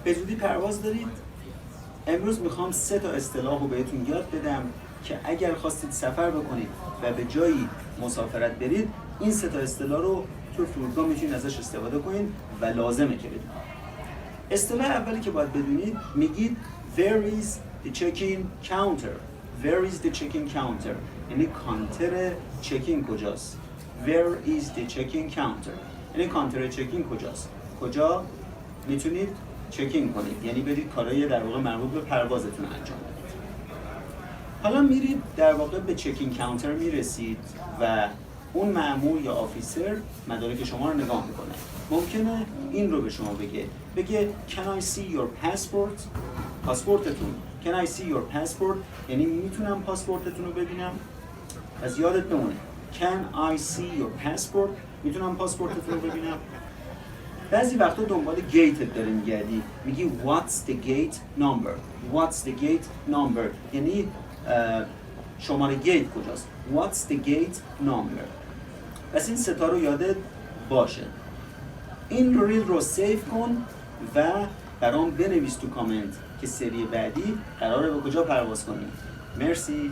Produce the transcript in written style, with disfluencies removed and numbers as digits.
به زودی پرواز دارید؟ امروز میخوام 3 تا اصطلاح رو بهتون یاد بدم که اگر خواستید سفر بکنید و به جایی مسافرت برید، این 3 تا اصطلاح رو تو فرودگاه میتونید ازش استفاده کنید و لازمه که بدونید. اصطلاح اولی که باید بدونید، میگید Where is the check-in counter? Where is the check-in counter؟ یعنی کانتر چکین کجاست؟ Where is the check-in counter؟ یعنی کانتر چکین کجاست؟ کجا میتونید چکین کنید؟ یعنی برید کارهای در واقع مربوط به پروازتون انجام بدید. حالا میرید در واقع به چکین کانتر میرسید و اون مأمور یا آفیسر مدارک شما رو نگاه میکنه. ممکنه این رو به شما بگه Can I see your passport؟ پاسپورتتون. Can I see your passport؟ یعنی میتونم پاسپورتتون رو ببینم؟ از یادت بمونه. Can I see your passport؟ میتونم پاسپورتتون رو ببینم؟ بعضی وقتا دنبال گیتت داری میگردی، میگی What's the gate number؟ What's the gate number؟ یعنی شماره گیت کجاست؟ What's the gate number؟ پس این 3 تا رو یادت باشه. این ریل رو سیف کن و برام بنویس تو کامنت که سری بعدی قراره به کجا پرواز کنیم. مرسی.